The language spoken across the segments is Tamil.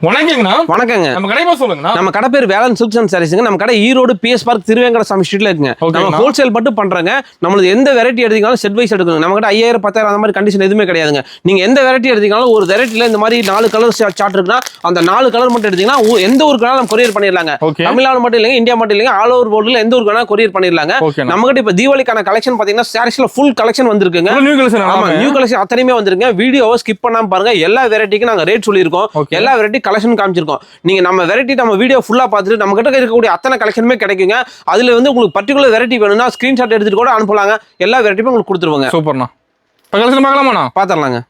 வணக்கங்கண்ணா. வணக்கங்க. நம்ம கடை பேர் சொல்லுங்கண்ணா. நம்ம கடை பேர் வேலன் சில்க்ஸ் அண்ட் சாரீஸ்ங்க. நம்ம கடை ஈரோடு பிஎஸ் பார்க் திருவேங்கட சாமி ஸ்ட்ரீட்ல இருக்குங்க. நம்ம ஹோல்சேல் மட்டும் பண்றோங்க. நம்மளுக்கு எந்த வெரைட்டி எடுத்தீங்கனாலும் செட் வைஸ் எடுக்கணும். நம்ம கிட்ட 5000 10,000 அந்த மாதிரி கண்டிஷன் எதுவுமே கிடையாதுங்க. நீங்க எந்த வெரைட்டி எடுத்தீங்கனாலும் ஒரு வெரைட்டில இந்த மாதிரி 4 கலர் சார்ட் இருக்குன்னா அந்த 4 கலர் மட்டும் எடுத்தீங்கன்னா எந்த ஒரு கலர் நம்ம கொரியர் பண்ணிடலாங்க. தமிழ்நாடு மட்டும் இல்லைங்க, இந்தியா மட்டும் இல்லைங்க, ஆல் ஓவர் வேர்ல்டுல எந்த ஒரு கலர் கொரியர் பண்ணிடலாங்க. நம்ம கிட்ட இப்ப தீபாவளிக்கான கலெக்ஷன் பாத்தீங்கன்னா சாரீஸ்ல ஃபுல் கலெக்ஷன் வந்திருக்குங்க. ஆமா, நியூ கலெக்ஷன் அத்தனையுமே வந்திருக்குங்க. வீடியோவை ஸ்கிப் பண்ணாம பாருங்க. எல்லா வெரைட்டிக்கும் நாங்க ரேட் சொல்லியிருக்கோம், எல்லா வெரைட்டி கலெக்ஷன் காமிச்சிருக்கோம். நீங்க நம்ம வெரைட்டி நம்ம வீடியோ ஃபுல்லா பார்த்துட்டு நம்ம கிட்ட இருக்கக்கூடிய அத்தனை கலெக்ஷனுமே கிடைக்குங்க. அதுல வந்து உங்களுக்கு பர்டிகுலர் வெரைட்டி வேணும்னா ஸ்கிரீன்ஷாட் எடுத்துட்டு கூட அனுப்பலாங்க. எல்லா வெரைட்டியும் உங்களுக்கு கொடுத்துருவாங்க. சூப்பர்ண்ணா. இப்போ கலெக்ஷன் பார்க்கலாமாண்ணா? பார்த்துடலாங்க.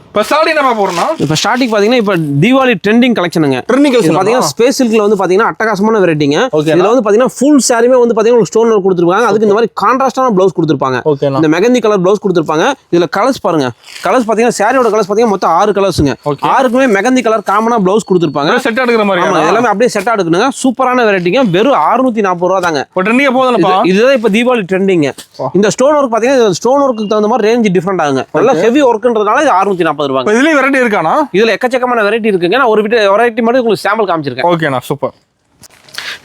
இப்போ ஸ்டார்டிங் என்ன போறோம்னா, இப்போ ஸ்டார்டிங் பாத்தீங்கன்னா இப்போ தீபாவளி ட்ரெண்டிங் கலெக்ஷனுங்க. ட்ரெண்டிங் கலெக்ஷன் பாத்தீங்கன்னா ஸ்பேஸ் சில்க்ல வந்து பாத்தீங்கன்னா அட்டகாசமான வெரைட்டிங்க. இதுல வந்து பாத்தீங்கன்னா ஃபுல் சாரியுமே வந்து பாத்தீங்கன்னா ஸ்டோன் ஒர்க் கொடுத்துருப்பாங்க. அதுக்கு இந்த மாதிரி கான்ட்ராஸ்டான ப்ளவுஸ் கொடுத்துருப்பாங்க. இந்த மெகந்தி கலர் ப்ளவுஸ் கொடுத்துருப்பாங்க. இதுல கலர்ஸ் பாருங்க. கலர்ஸ் பாத்தீங்கன்னா சாரியோட கலர்ஸ் பாத்தீங்கன்னா மொத்தம் 6 கலர்ஸ்ங்க. 6க்குமே மெகந்தி கலர் காமனா ப்ளவுஸ் கொடுத்துருப்பாங்க. செட் எடுக்கிற மாதிரி. ஆமா, எல்லாமே அப்படியே செட் எடுக்கணுங்க. சூப்பரான வெரைட்டிங்க. வெறும் 640 ரூபா தாங்க. ட்ரெண்டிங் போகுதுப்பா. இதுதான் இப்போ தீபாவளி ட்ரெண்டிங்க. இந்த ஸ்டோன் ஒர்க் பாத்தீங்கன்னா ஸ்டோன் ஒர்க்கு தகுந்த மாதிரி ரேஞ்ச் டிஃபரெண்ட் ஆகுங்க. நல்லா ஹெவி ஒர்க்ன்றதுனால இது 640 ரூபாங்க. இதுலயும் வெரைட்டி இருக்கானா? இதுல எக்கச்சக்கமான வெரைட்டி இருக்குங்க. நான் ஒரு வெரைட்டி மட்டும் உங்களுக்கு சாம்பிள் காமிச்சிருக்கேன். ஓகேண்ணா, சூப்பர்.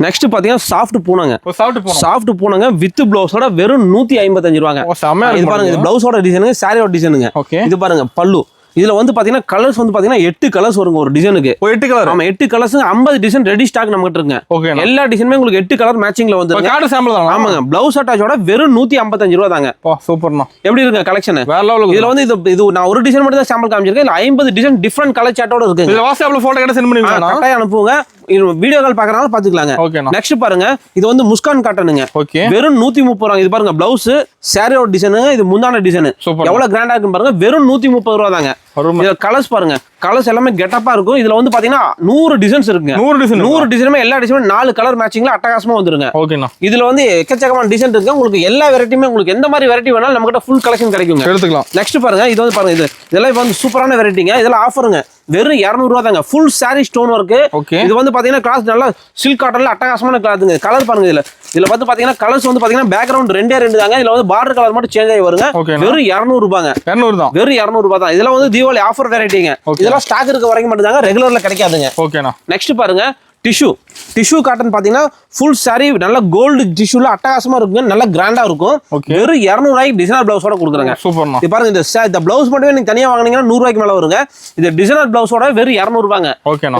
நெக்ஸ்ட் பாத்தீங்கன்னா சாஃப்ட் பூனங்க. சாஃப்ட் பூனங்க வித் பிளவுஸோட வெறும் 155 ரூபாங்க. இது பாருங்க, இது பிளவுஸோட டிசைனுங்க, சாரியோட டிசைனுங்க. இது பாருங்க பல்லு. இதுல வந்து பாத்தீங்கன்னா கலர்ஸ் வந்து பாத்தீங்கன்னா 8 கலர்ஸ் வருங்க ஒரு டிசைனுக்கு. 8 கலர். ஆமா, 8 கலர்ஸ் 50 டிசைன் ரெடி ஸ்டாக் நம்ம கிட்ட இருக்குங்க. எல்லா டிசைனுமே உங்களுக்கு 8 கலர் மேட்சிங்ல வந்துருங்க. கார்டு சாம்பிள் தான். ஆமாங்க, பிளவுஸ் அட்டாச்சோட வெறும் 155 ரூபா தாங்க. சூப்பர்ண்ணா. எப்படி இருக்கு கலெக்ஷன்? வேற லெவல். இதுல வந்து இது நான் ஒரு டிசைன் மட்டும் தான் சாம்பிள் காமிச்சிருக்கேன். இல்ல 50 டிசைன் டிஃபரண்ட் கலர் சார்ட்டோட இருக்கு. இதுல வாட்ஸ்அப்ல போட்டோ கேட்ட சென்ட் பண்ணுவீங்க. கட்டாயம் அனுப்புங்க. Video call பாக்குறனால பாத்துக்கலாங்க. நெக்ஸ்ட் பாருங்க, இது வந்து முஸ்கான் காட்டனுங்க. வெறும் 130 ரூபா. இது பாருங்க பிளவுஸ் சாரியோட டிசைனுங்க. இது முந்தான டிசைன். எவ்வளவு கிராண்டா இருக்கு பாருங்க. வெறும் 130 ரூபா தாங்க. இதுல கலர்ஸ் பாருங்க. கலர்ஸ் எல்லாமே கெட்டப்பா இருக்கும். இதுல வந்து பாத்தீங்கன்னா 100 டிசைன்ஸ் இருக்குங்க. 100 டிசைனுமே எல்லா டிசைனும் 4 கலர் மேட்சிங்ல அட்டகாசமா வந்துருங்க. இதுல வந்து எக்கச்சக்கமான டிசைன் இருக்கு. உங்களுக்கு எல்லா வெரைட்டியுமே உங்களுக்கு எந்த மாதிரி வெரைட்டி வேணாலும் நம்ம கிட்ட ஃபுல் கலெக்ஷன் கிடைக்குங்க. எடுத்துக்கலாம். நெக்ஸ்ட் பாருங்க, இது வந்து பாருங்க, இதெல்லாம் வந்து சூப்பரான வெரைட்டிங்க. இதெல்லாம் ஆஃபருங்க. வெறும் 200 ரூபா தாங்க. Full sorry stone work. இது வந்து பாத்தீங்கன்னா கிளாஸ் நல்லா சில்க் காட்டன்ல அட்டகாசமான கிளாத்துங்க. கலர் பாருங்க. இதுல வந்து பாத்தீங்கன்னா கலர்ஸ் வந்து பாத்தீங்கன்னா பேக்ரவுண்ட் 2 தாங்க. இதுல வந்து பார்டர் கலர் மட்டும் சேஞ்ச் ஆகி வருங்க. வெறும் 200 ரூபாங்க. 200 தான். வெறும் 200 ரூபாய் தான். இதெல்லாம் வந்து தீபாவளி ஆஃபர் வெரைட்டிங்க. இதெல்லாம் ஸ்டாக் இருக்க வரைக்கும் மட்டும் தாங்க, ரெகுலர்ல கிடைக்காதுங்க. ஓகேண்ணா. நெக்ஸ்ட் பாருங்க, டிஷ்யூ காட்டன் பாத்தீங்கன்னா ஃபுல் சாரி நல்ல கோல்டு டிஷ்யூல அட்டகாசமா இருக்குங்க. நல்ல கிராண்டா இருக்கும். வெறும் 200 ரூபாய்க்கு டிசைனர் பிளவுஸோட கொடுக்குறாங்க. சூப்பர்ண்ணா. இது பாருங்க, இந்த பிளவுஸ் மட்டுமே நீங்க தனியா வாங்குனீங்கன்னா 100 ரூபாய்க்கு மேல வருங்க. இது டிசைனர் பிளவுஸோட வெறும் 200 ரூபாங்க.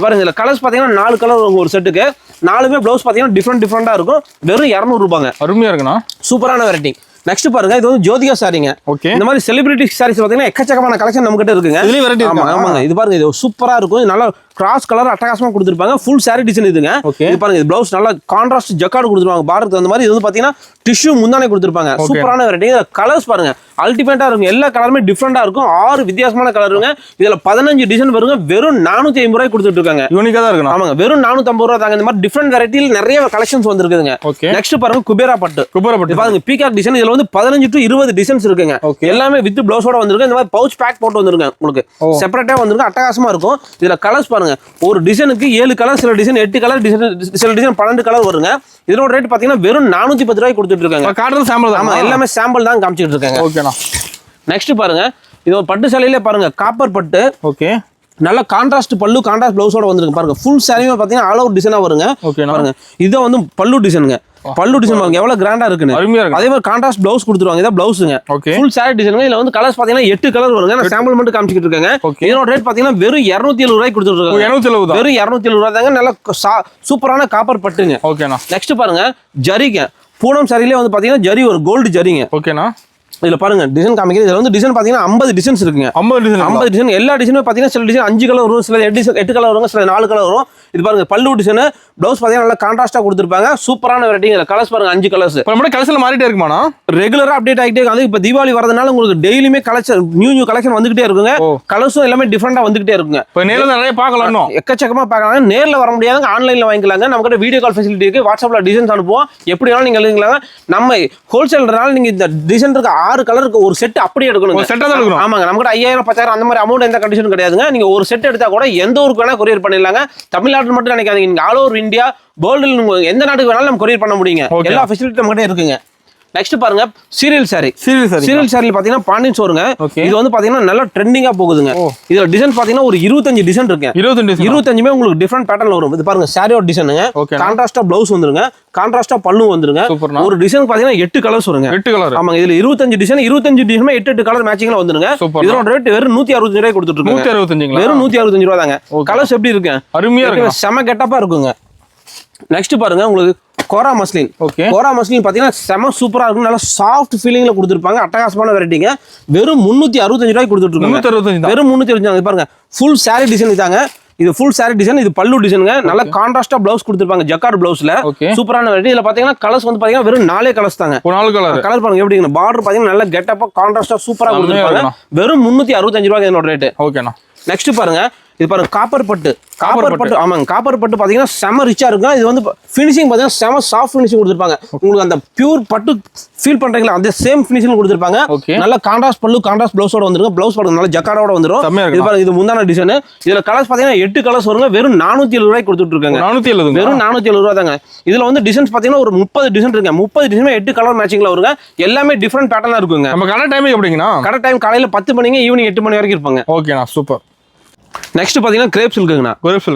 பாருங்க, இதுல கலர்ஸ் பாத்தீங்கன்னா 4 கலர் வரும் ஒரு செட்டுக்கு. 4மே பிளவுஸ் பாத்தீங்கன்னா டிஃபரெண்டா இருக்கும். வெறும் 200 ரூபாங்க. அருமையா இருக்குண்ணா. சூப்பரான வெரைட்டி. நெக்ஸ்ட் பாருங்க, இது வந்து ஜோதிகா சாரிங்க. இந்த மாதிரி செலிபிரிட்டி சாரீஸ் பாத்தீங்கன்னா எக்கச்சக்கமான கலெக்ஷன் நம்ம கிட்ட இருக்குங்க. இதுலயே வெரைட்டி இருக்கு. ஆமாங்க, இது பாருங்க, இது சூப்பரா இருக்கும். நல்லா கிராஸ் கலர் அட்டகாசமா கொடுத்துருப்பாங்க. ஃபுல் சாரி டிசைன் இதுங்க. இது பாருங்க, இது பிளவுஸ் நல்லா கான்ட்ராஸ்ட் ஜக்கார்டு கொடுத்துருவாங்க. பார்டருக்கு அந்த மாதிரி இது வந்து பாத்தீங்கன்னா டிஷ்யூ முந்தானே கொடுத்துருப்பாங்க. சூப்பரான வெரைட்டி. கலர்ஸ் பாருங்க, அல்டிமேட்டா இருக்கும். எல்லா கலருமே டிஃபரெண்டா இருக்கும். 6 வித்தியாசமான கலருங்க. இதுல 15 டிசைன் வருங்க. வெறும் 450 ரூபாய் கொடுத்துட்டு இருக்காங்க. யூனிக்கா தான் இருக்கு. ஆமாங்க, வெறும் 450 ரூபாய் தாங்க. இந்த மாதிரி டிஃபரெண்ட் வெரைட்டில நிறைய கலெக்ஷன்ஸ் வந்திருக்குங்க. நெக்ஸ்ட் பாருங்க, குபேரா பட்டு. பாருங்க, பீகாக் டிசைன். இதுல வந்து 15 to 20 டிசைன்ஸ் இருக்குங்க. எல்லாமே வித் பிளவுஸோட வந்திருக்கு. இந்த மாதிரி பவுச் பேக் போட்டு வந்திருங்க. உங்களுக்கு செப்பரேட்டா வந்திருக்கு. அட்டகாசமா இருக்கும். இதுல கலர்ஸ் பாருங்க, ஒரு டிசைனுக்கு 7 கலர், சில டிசைன் 8 கலர், சில டிசைன் 12 கலர் வருங்க. இதோட ரேட் பாத்தீங்கன்னா வெறும் 410 ரூபாய் கொடுத்துட்டு இருக்காங்க. காட்டன் சாம்பிள் தான். ஆமா, எல்லாமே சாம்பிள் தான் காமிச்சிட்டு இருக்காங்க. ஓகேண்ணா. நெக்ஸ்ட் பாருங்க, இது பட்டு சேலையிலே பாருங்க, காப்பர் பட்டு. ஓகே, நல்ல கான்ட்ராஸ்ட் பல்லு, கான்ட்ராஸ்ட் பிளவுஸோட வந்திருக்கு. பாருங்க, ஃபுல் சாரியுமே பாத்தீங்கன்னா ஆல் ஓவர் டிசைனா வருங்க. பாருங்க, இது வந்து பல்லு டிசைனுங்க. பல்லு டிசைன் பாருங்க எவ்வளவு கிராண்டா இருக்குன்னு. அதே மாதிரி கான்ட்ராஸ்ட் பிளவுஸ் கொடுத்துருவாங்க. இதான் பிளவுஸ்ங்க. Full sari design. இதுல வந்து கலர்ஸ் பாத்தீங்கன்னா 8 கலர் வருங்க. நான் சாம்பிள் மட்டும் காமிச்சிட்டு இருக்காங்க. இதோட ரேட் பாத்தீங்கன்னா வெறும் 270 ரூபாய் கொடுத்துட்டு இருக்காங்க. 270 வெறும் 270 ரூபாய் தாங்க. நல்ல சூப்பரான காப்பர் பட்டுங்க. ஓகேண்ணா. நெக்ஸ்ட் பாருங்க, ஜரிங்க. பூனம் சாரியிலே வந்து பாத்தீங்கன்னா ஜரி ஒரு கோல்டு ஜரிங்க. ஓகேண்ணா. இதுல பாருங்க டிசைன் காமிக்கிறது. இதுல வந்து டிசைன் பாத்தீங்கன்னா 50 டிசைன்ஸ் இருக்குங்க. 50 டிசைன். எல்லா டிசைனும் பாத்தீங்கன்னா சில டிசைன் 5 கலர் வரும், சில 8 கலர் வரும், சில 4 கலர் வரும். இது பாருங்க பல்லு டிசைன். பிளவுஸ் பாத்தீங்கன்னா நல்லா கான்ட்ராஸ்டா கொடுத்துருப்பாங்க. சூப்பரான வெரைட்டி. கலர்ஸ் பாருங்க, 5 கலர்ஸ். நம்ம கலர்ஸ்ல மாறிட்டே இருக்குமாண்ணா? ரெகுலரா அப்டேட் ஆகிட்டே இருக்கு. இப்ப தீபாவளி வரதுனால உங்களுக்கு டெய்லியுமே கலெக்ஷன் நியூ கலெக்ஷன் வந்துகிட்டே இருக்குங்க. கலர்ஸும் எல்லாமே டிஃபரெண்டா வந்துகிட்டே இருக்குங்க. இப்ப நேர்ல நிறைய பார்க்கலாம். எக்கச்சக்கமா பார்க்கலாம். நேர்ல வர முடியாதுங்க, ஆன்லைன்ல வாங்கிக்கலாங்க. நம்ம கிட்ட வீடியோ கால் ஃபெசிலிட்டி இருக்கு. வாட்ஸ்அப்ல டிசைன்ஸ் அனுப்புவோம். எப்படி வேணாலும் நீங்க எழுதிக்கலாங்க. நம்ம ஹோல்சேல்னால நீங்க இந்த டிசைன் இருக்க 6 கலருக்கு ஒரு செட் அப்படியே எடுக்கணும். செட்டா தான் எடுக்கணும். ஆமாங்க, நம்ம கிட்ட 5000 10,000 அந்த மாதிரி அமௌண்ட் எந்த கண்டிஷன் கிடையாதுங்க. நீங்க ஒரு செட் எடுத்தா கூட எந்த ஊருக்கு வேணா கொரியர் பண்ணிடலாங்க. தமிழ்நாட்டில் மட்டும் நினைக்காதீங்க, ஆல் ஓவர் இந்தியா வேர்ல்டு எந்த நாட்டுக்கு வேணாலும் நம்ம கொரியர் பண்ண முடியுங்க. எல்லா ஃபெசிலிட்டி நம்ம கிட்ட இருக்குங்க. நெக்ஸ்ட் பாருங்க சீரியல் சாரி. சீரியல் சாரில பாத்தீங்கன்னா பாண்டியன் சோறுங்க. இது வந்து பாத்தீங்கன்னா நல்லா ட்ரெண்டிங்கா போகுதுங்க. இதுல டிசைன் பாத்தீங்கன்னா ஒரு 25 டிசைன் இருக்கு. 25மே உங்களுக்கு டிஃபரெண்ட் பேட்டர்ன்ல வரும். இது பாருங்க சாரியோட டிசைனுங்க. கான்ட்ராஸ்டா பிளவுஸ் வந்துருங்க, கான்ட்ராஸ்டா பல்லு வந்துருங்க. ஒரு டிசைன் பாத்தீங்கன்னா 8 கலர்ஸ் வருங்க. 8 கலர். ஆமாங்க. இதுல 25 டிசைன் 8 கலர் மேட்சிங்ல வந்துருங்க. இதோட ரேட் வெறும் 165 ரூபாய் கொடுத்துட்டு இருக்கோம். 165. வெறும் 165 ரூபாய் தாங்க. கலர்ஸ் எப்படி இருக்கு? அருமையா இருக்கு. செம கெட்டப்பா இருக்குங்க. நெக்ஸ்ட் பாருங்க உங்களுக்கு கோரா மஸ்லின். கோரா மஸ்லின் பாத்தீங்கன்னா செம சூப்பரா இருக்கும். நல்லா சாஃப்ட் ஃபீலிங்ல கொடுத்துருப்பாங்க. அட்டகாசமான வெரைட்டிங்க. வெறும் 365 ரூபாய் கொடுத்துட்டு இருக்காங்க. வெறும் 365. பாருங்க ஃபுல் சாரி டிசைன் இதாங்க. இது ஃபுல் சாரி டிசைன். இது பல்லு டிசைனுங்க. நல்ல கான்ட்ராஸ்டா பிளவுஸ் கொடுத்துருப்பாங்க ஜக்கார்ட் பிளவுஸ்ல. சூப்பரான வெரைட்டி. இதுல பாத்தீங்கன்னா கலர்ஸ் வந்து பாத்தீங்கன்னா வெறும் 4 கலர்ஸ் தாங்க. 4 கலர். கலர் பாருங்க எப்படி இருக்கு. பார்டர் பாத்தீங்கன்னா நல்ல கெட்டப்பா கான்ட்ராஸ்டா சூப்பரா கொடுத்துருப்பாங்க. வெறும் 365 ரூபாய் இதோட ரேட். ஓகேண்ணா. நெக்ஸ்ட் பாருங்க இது பாருங்க காப்பர் பட்டு. காப்பர் பட்டு. ஆமாங்க. காப்பர் பட்டு பாத்தீங்கன்னா செம ரிச்சா இருக்கும். இது வந்து ஃபினிஷிங் பாத்தீங்கன்னா செம சாஃப்ட் ஃபினிஷிங் கொடுத்துருப்பாங்க. உங்களுக்கு அந்த பியூர் பட்டு ஃபீல் பண்றீங்களா அந்த சேம் ஃபினிஷிங் கொடுத்துருப்பாங்க. நல்ல கான்ட்ராஸ்ட் பல்லு கான்ட்ராஸ்ட் பிளவுஸோட வந்துருங்க. பிளவுஸ் பாருங்க நல்ல ஜக்கார்டோட வந்துரும். இது பாருங்க இது முந்தான டிசைன். இதுல கலர்ஸ் பாத்தீங்கன்னா 8 கலர்ஸ் வருங்க. வெறும் 470 ரூபாய் கொடுத்துட்டு இருக்காங்க. 470. வெறும் 470 ரூபாய் தாங்க. இதுல வந்து டிசைன்ஸ் பாத்தீங்கன்னா ஒரு 30 டிசைன் இருக்கு. 30 டிசைன் 8 கலர் மேட்சிங்ல வருங்க. எல்லாமே டிஃபரெண்ட் பேட்டர்னா இருக்குங்க. நம்ம கடை டைம் எப்படிங்கனா? கடை டைம் காலையில 10 மணிங்க ஈவினிங் 8 மணி வரைக்கும் இருப்பாங்க. ஓகேண்ணா சூப்பர். நெக்ஸ்ட் பாத்தீங்கன்னா கிரேப் சில்க்குங்கண்ணா.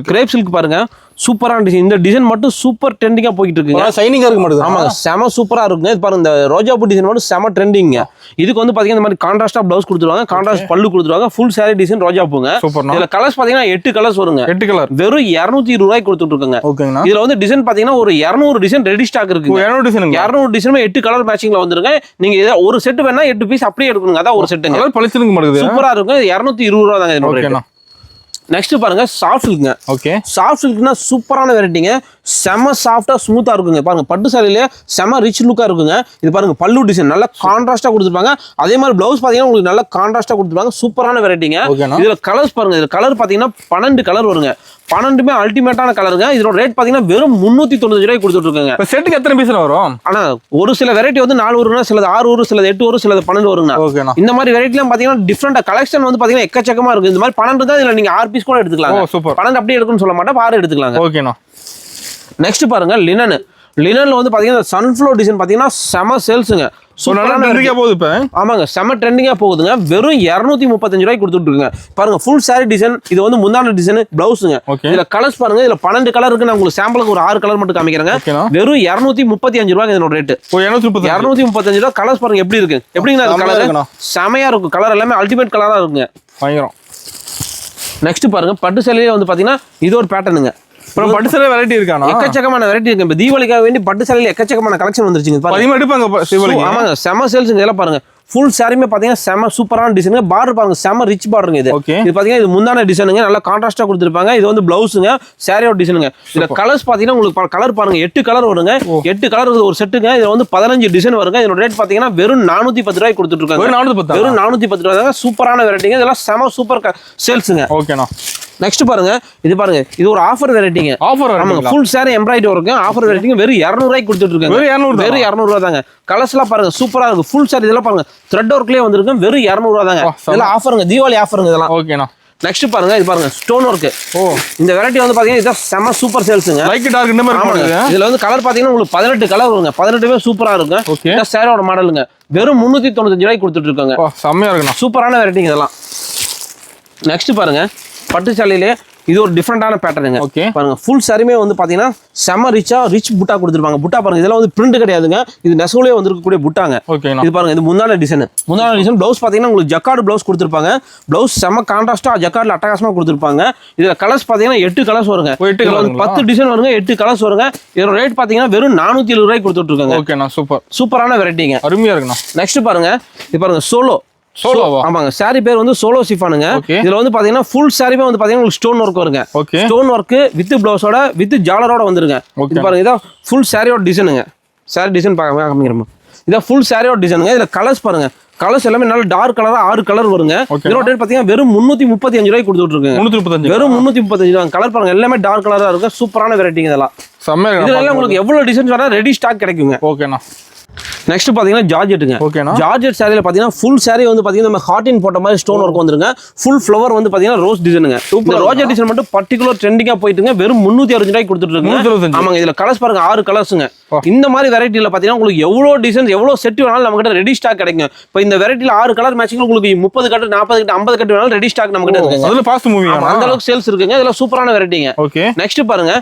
கிரேப் சில்க் பாருங்க சூப்பரான டிசைன். இந்த டிசைன் மட்டும் சூப்பர் ட்ரெண்டிங்கா போயிட்டு இருக்குங்க. ஷைனிங்கா இருக்கு மட்டும். ஆமா செம சூப்பரா இருக்குங்க. இது பாருங்க இந்த ரோஜா பூ டிசைன் மட்டும் செம ட்ரெண்டிங்க. இதுக்கு வந்து பாத்தீங்கன்னா இந்த மாதிரி கான்ட்ராஸ்டா பிளவுஸ் கொடுத்துருவாங்க. கான்ட்ராஸ்ட் பல்லு கொடுத்துருவாங்க. ஃபுல் சாரி டிசைன் ரோஜா பூங்க. இதுல கலர்ஸ் பாத்தீங்கன்னா 8 கலர்ஸ் வருங்க. 8 கலர். வெறும் 220 ரூபாய் கொடுத்துட்டு இருக்காங்க. ஓகேங்க. இதுல வந்து டிசைன் பாத்தீங்கன்னா ஒரு 200 டிசைன் ரெடி ஸ்டாக் இருக்கு. 200 டிசைன் 8 கலர் மேட்சிங்ல வந்துருங்க. நீங்க ஒரு செட் வேணா 8 பீஸ் அப்படியே எடுக்கணுங்க. அதான் ஒரு செட்டுங்க. பளிச்சுங்க மாட்டேங்குது. சூப்பரா இருக்கும். 220 ரூபாய் தாங்க இதோட ரேட். நெக்ஸ்ட் பாருங்க சாஃப்ட் சில்க்ங்க. ஓகே. சாஃப்ட் சில்க்னா சூப்பரான வெரைட்டிங்க. செம சாஃப்டா ஸ்மூத்தா இருக்குங்க. பாருங்க பட்டு சாரியிலே செம ரிச் லுக்கா இருக்குங்க. இது பாருங்க பல்லு டிசைன் நல்ல கான்ட்ராஸ்டா கொடுத்துருப்பாங்க. அதே மாதிரி பிளவுஸ் பாத்தீங்கன்னா உங்களுக்கு நல்ல கான்ட்ராஸ்டா கொடுத்துருப்பாங்க. சூப்பரான வெரைட்டிங்க. இதுல கலர்ஸ் பாருங்க. இதுல கலர் பாத்தீங்கன்னா 12 கலர் வருங்க. 12மே அல்டிமேட்டான கலருங்க. இதோட ரேட் பாத்தீங்கன்னா வெறும் 395 ரூபாய் கொடுத்துட்டு இருக்காங்க. செட்டுக்கு எத்தனை பீஸ் வரும்? ஆனா ஒரு சில வெரைட்டி வந்து 4 வருங்க, சிலது 6 வரும், சிலது 8 வரும், சிலது 12 வருங்க. இந்த மாதிரி வெரைட்டிலாம் பாத்தீங்கன்னா டிஃபரெண்டா கலெக்ஷன் வந்து பாத்தீங்கன்னா எக்கச்சக்கமா இருக்கு. இந்த மாதிரி 12 தான் இதுல நீங்க 6 பீஸ் கூட எடுத்துக்கலாம். 12 அப்படியே எடுக்கணும்னு சொல்ல மாட்டேன், 6 எடுத்துக்கலாம். ஓகேண்ணா. நெக்ஸ்ட் பாருங்க லினன். லினன்ல வந்து பாத்தீங்கன்னா சன்ஃப்ளவர் டிசைன் பாத்தீங்கன்னா செம சேல்ஸுங்க. ஆமாங்க செம ட்ரெண்டிங்கா போகுதுங்க. வெறும் 235 ரூபாய் கொடுத்துட்டு இருக்காங்க. பாருங்க ஃபுல் சாரி டிசைன். இது வந்து முந்தான டிசைன் பிளவுஸ்ங்க. இதுல கலர்ஸ் பாருங்க. இதுல 12 கலர் இருக்கு. நான் உங்களுக்கு சாம்பிளுக்கு ஒரு 6 கலர் மட்டும் காமிக்கிறேன். வெறும் 235 ரூபாய் இதோட ரேட். 235 ரூபாய். கலர்ஸ் பாருங்க எப்படி இருக்கு. எப்படிங்க கலர் செமையா இருக்கும். கலர் எல்லாமே அல்டிமேட் கலரா இருக்குங்க. பயங்கரம். நெக்ஸ்ட் பாருங்க பட்டு சேலையிலே வந்து பாத்தீங்கன்னா இது ஒரு பேட்டர்னுங்க. அப்புறம் பட்டு சேலை வெரைட்டி இருக்கானா? எக்கச்சக்கமான வெரைட்டி இருக்கு. இப்ப தீபாவளிக்காக வேண்டி பட்டு சேலையில எக்கச்சக்கமான கலெக்ஷன் வந்துருச்சுங்க. பாருங்க எடுப்பாங்க. ஆமாங்க செம சேல்ஸுங்க. இதெல்லாம் பாருங்க ஃபுல் சாரியுமே பாத்தீங்கன்னா செம சூப்பரான டிசைனுங்க. பார்டர் பாருங்க செம ரிச் பார்டருங்க. இது இது பாத்தீங்கன்னா இது முந்தான டிசைனுங்க. நல்லா கான்ட்ராஸ்டா கொடுத்துருப்பாங்க. இது வந்து பிளவுஸுங்க. சாரியோட டிசைனுங்க. இதுல கலர்ஸ் பாத்தீங்கன்னா உங்களுக்கு கலர் பாருங்க 8 கலர் வருங்க. 8 கலர் ஒரு செட்டுங்க. இதுல வந்து 15 டிசைன் வருங்க. இதோட ரேட் பாத்தீங்கன்னா வெறும் 410 ரூபாய் கொடுத்துட்டு இருக்காங்க. வெறும் 410 ரூபாய் தாங்க. சூப்பரான வெரைட்டிங்க. இதெல்லாம் செம சூப்பர் சேல்ஸுங்க. ஓகேண்ணா. நெக்ஸ்ட் பாருங்க இது பாருங்க இது ஒரு ஆஃபர் வெரைட்டிங்க. ஆஃபர் ஆமாங்க. ஃபுல் சாரி எம்ப்ராய்டரி வருக்கு. ஆஃபர் வெரைட்டிங்க. வெறும் 200 ரூபாய்க்கு கொடுத்துட்டு இருக்காங்க. வெறும் 200 ரூபாய் தாங்க. கலர்ஸ்லாம் பாருங்க சூப்பரா இருக்கு. ஃபுல் சாரி இதெல்லாம் பாருங்க த்ரெட் ஒர்க்லயே வந்திருக்கு. வெறும் 200 ரூபாய் தாங்க. இதெல்லாம் ஆஃபருங்க. தீபாவளி ஆஃபருங்க இதெல்லாம். ஓகேண்ணா. நெக்ஸ்ட் பாருங்க இது பாருங்க ஸ்டோன் ஒர்க். இந்த வெரைட்டி வந்து பாத்தீங்கன்னா இது செம சூப்பர் சேல்ஸ்ங்க. லைட் டார்க் இந்த மாதிரி இருக்கு. இதுல வந்து கலர் பாத்தீங்கன்னா உங்களுக்கு 18 கலர் வருங்க. 18மே சூப்பரா இருக்கு. இந்த சாரியோட மாடலுங்க. வெறும் 395 ரூபாய்க்கு கொடுத்துட்டு இருக்காங்க. செமையா இருக்குண்ணா. சூப்பரான வெரைட்டிங்க இதெல்லாம். நெக்ஸ்ட் பாருங்க பட்டு சாலையிலே இது ஒரு டிஃபரெண்டான பேட்டர்னுங்க. பாருங்க ஃபுல் சாரியுமே வந்து பாத்தீங்கன்னா செம ரிச் புட்டா கொடுத்துருப்பாங்க. புட்டா பாருங்க இதெல்லாம் வந்து பிரிண்ட் கிடையாதுங்க. இது நெசவுலயே வந்திருக்கக்கூடிய புட்டாங்க. இது பாருங்க இது முந்தான டிசைன். முந்தான டிசைன் பிளவுஸ் பாத்தீங்கன்னா உங்களுக்கு ஜக்கார்டு பிளவுஸ் கொடுத்துருப்பாங்க. பிளவுஸ் செம கான்ட்ராஸ்டா ஜக்கார்ட்ல அட்டகாசமா கொடுத்துருப்பாங்க. இதுல கலர்ஸ் பாத்தீங்கன்னா 8 கலர்ஸ் வருங்க. 10 டிசைன் வருங்க. 8 கலர்ஸ் வருங்க. இதோட ரேட் பாத்தீங்கன்னா வெறும் 470 ரூபாய்க்கு கொடுத்துட்டு இருக்காங்க. ஓகேண்ணா சூப்பர். சூப்பரான வெரைட்டிங்க. அருமையா இருக்குண்ணா. நெக்ஸ்ட் பாருங்க இது பாருங்க சோலோ. ஆமாங்க சாரி பேர் வந்து சோலோ சிஃபானுங்க. இதுல வந்து பாத்தீங்கன்னா ஃபுல் சாரிமே வந்து பாத்தீங்கன்னா ஸ்டோன் ஒர்க் வருங்க. ஸ்டோன் ஒர்க் வித் பிளவுஸோட வித் ஜாலரோட வந்துருங்க. இது பாருங்க இதான் ஃபுல் சாரியோட டிசைனுங்க. சாரி டிசைன் காமிக்கிறோம். இதான் ஃபுல் சாரியோட டிசைனுங்க. இதுல கலர்ஸ் பாருங்க. கலர்ஸ் எல்லாமே நல்ல டார்க் கலரா 6 கலர் வருங்க. இதோட ரேட் பாத்தீங்கன்னா வெறும் 335 ரூபாய்க்கு கொடுத்துட்டு இருக்காங்க. வெறும் 335 ரூபாய். கலர் பாருங்க எல்லாமே டார்க் கலரா இருக்கு. சூப்பரான வெரைட்டிங்க இதெல்லாம். இதெல்லாம் உங்களுக்கு எவ்வளவு டிசைன்ஸ் வேணா ரெடி ஸ்டாக் கிடைக்குங்க. ஓகேண்ணா. நெக்ஸ்ட் பாத்தீங்கன்னா ஜார்ஜெட்டுங்க. ஓகேனா ஜார்ஜெட் சாரியில பாத்தீங்கன்னா ஃபுல் சாரி வந்து பாத்தீங்கன்னா நம்ம ஹார்டின் போட்ட மாதிரி ஸ்டோன் ஒர்க் வந்துருங்க. ஃபுல் ஃப்ளவர் வந்து பாத்தீங்கன்னா ரோஸ் டிசைனுங்க. இந்த ரோஜா டிசைன் மட்டும் பர்టిక్యులர் ட்ரெண்டிங்கா போயிட்டுங்க. வெறும் 365 ரூபாய்க்கு கொடுத்துட்டு இருக்காங்க. ஆமாங்க, இதுல கலர்ஸ் பாருங்க 6 கலர்ஸ்ங்க. இந்த மாதிரி வெரைட்டில பாத்தீங்கன்னா உங்களுக்கு எவ்வளவு டிசைன்ஸ் எவ்வளவு செட் வேணாலும் நம்ம கிட்ட ரெடி ஸ்டாக் கிடைக்கும். இப்போ இந்த வெரைட்டில 6 கலர் மேட்சிங்ல உங்களுக்கு 30 கட்டு 40 கட்டு 50 கட்டு வேணாலும் ரெடி ஸ்டாக் நம்ம கிட்ட இருக்குங்க. அதுல ஃபாஸ்ட் மூவிங் அந்த அளவுக்கு சேல்ஸ் இருக்குங்க. இதெல்லாம் சூப்பரான வெரைட்டிங்க. ஓகே, நெக்ஸ்ட் பாருங்க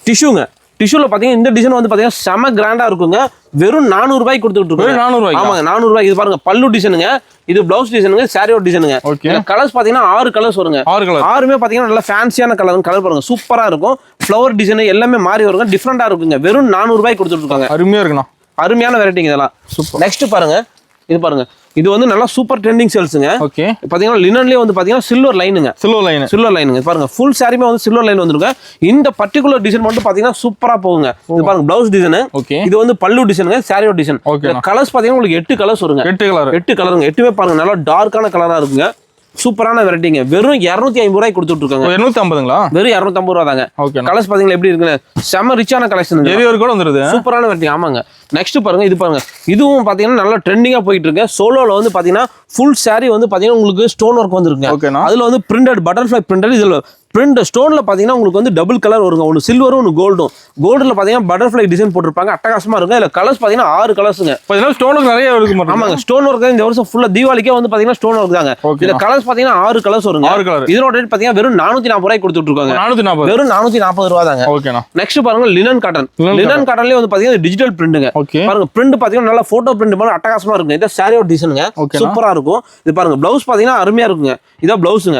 டிஷ்யூங்க. டிஷ்யூல பாத்தீங்கன்னா இந்த டிசைன் வந்து பாத்தீங்கன்னா செம கிராண்டா இருக்குங்க. வெறும் 400 ரூபாய்க்கு கொடுத்துட்டு இருக்கோம். 400 ரூபாய். ஆமாங்க 400 ரூபாய். இது பாருங்க பல்லு டிசைனுங்க. இது பிளவுஸ் டிசைனுங்க. சாரியோட டிசைனுங்க. கலர்ஸ் பாத்தீங்கன்னா 6 கலர்ஸ் வருங்க. 6மே பாத்தீங்கன்னா நல்ல ஃபேன்சியான கலர் பாருங்க. சூப்பரா இருக்கும். ஃப்ளவர் டிசைன் எல்லாமே மாறி வருங்க. டிஃபரெண்டா இருக்குங்க. வெறும் 400 ரூபாய்க்கு கொடுத்துட்டு இருக்காங்க. அருமையா இருக்குண்ணா. அருமையான வெரைட்டிங்க இதெல்லாம். நெக்ஸ்ட் பாருங்க, இது பாருங்க. இது வந்து நல்லா சூப்பர் ட்ரெண்டிங் சேல்ஸுங்க. ஓகே, பாத்தீங்கன்னா லினன்லயே வந்து பாத்தீங்கன்னா சில்வர் லைனுங்க. சில்வர் லைனுங்க பாருங்க. ஃபுல் சாரிமே வந்து சில்வர் லைன் வந்துருங்க. இந்த பர்టిక్యులர் டிசைன் மட்டும் பாத்தீங்கன்னா சூப்பரா போகுங்க. இது பாருங்க பிளவுஸ் டிசைன். இது வந்து பல்லு டிசைனுங்க. சாரியோட டிசைன். கலர்ஸ் பாத்தீங்கன்னா உங்களுக்கு 8 கலர்ஸ் வருங்க. 8 கலருங்க. 8மே பாருங்க நல்லா டார்க்கான கலரா இருக்குங்க. சூப்பரான வெரைட்டிங்க. வெறும் 250 ரூபாய்க்கு கொடுத்துட்டு இருக்காங்க. 250ங்களா? வெறும் 250 ரூபா தாங்க. கலர்ஸ் பாத்தீங்களா எப்படி இருக்குன்னு? செம ரிச்சான கலெக்ஷன். கூட வந்துருது. சூப்பரான வெரைட்டி. ஆமாங்க. நெக்ஸ்ட் பாருங்க, இது பாருங்க. இதுவும் பாத்தீங்கன்னா நல்லா ட்ரெண்டிங்கா போயிட்டு இருக்கு. சோலோல வந்து பாத்தீங்கன்னா ஃபுல் சாரி வந்து பாத்தீங்கன்னா உங்களுக்கு ஸ்டோன் ஒர்க் வந்துருங்க. அதுல வந்து பிரிண்டட் பட்டர்ஃபிளை பிரிண்டட். இதுல பிரிண்ட் ஸ்டோன்ல பாத்தீங்கன்னா உங்களுக்கு வந்து டபுள் கலர் வருங்க. ஒன்னு சில்வரும் ஒன்னு கோல்டும். கோல்டுல பாத்தீங்கன்னா பட்டர்ஃபிளை டிசைன் போட்டுருப்பாங்க. அட்டகாசமா இருக்கும். இதுல கலர்ஸ் பாத்தீங்கன்னா 6 கலர்ஸ்ங்க. ஸ்டோன் ஒர்க் நிறைய இருக்கு. ஆமாங்க, ஸ்டோன் ஒர்க் இந்த வருஷம் ஃபுல்லா தீபாவளிக்கே வந்து பாத்தீங்கன்னா ஸ்டோன் ஒர்க் தாங்க. இதுல கலர்ஸ் பாத்தீங்கன்னா 6 கலர்ஸ் வருங்க. இதோட ரேட் பாத்தீங்கன்னா வெறும் 440 ரூபாய்க்கு கொடுத்துட்டு இருக்காங்க. 440. வெறும் 440 ரூபா தாங்க. ஓகேனா. நெக்ஸ்ட் பாருங்க லினன் காட்டன். லினன் காட்டன்லயே வந்து பாத்தீங்கன்னா டிஜிட்டல் பிரிண்ட்ங்க. பாருங்க பிரிண்ட் பாத்தீங்கன்னா நல்லா போட்டோ பிரிண்ட் மாதிரி அட்டகாசமா இருக்கு. இது சாரியோட டிசைனுங்க. சூப்பரா இருக்கும். இது பாருங்க பிளவுஸ் பாத்தீங்கன்னா அருமையா இருக்குங்க. இதான் பிளவுஸ்ங்க.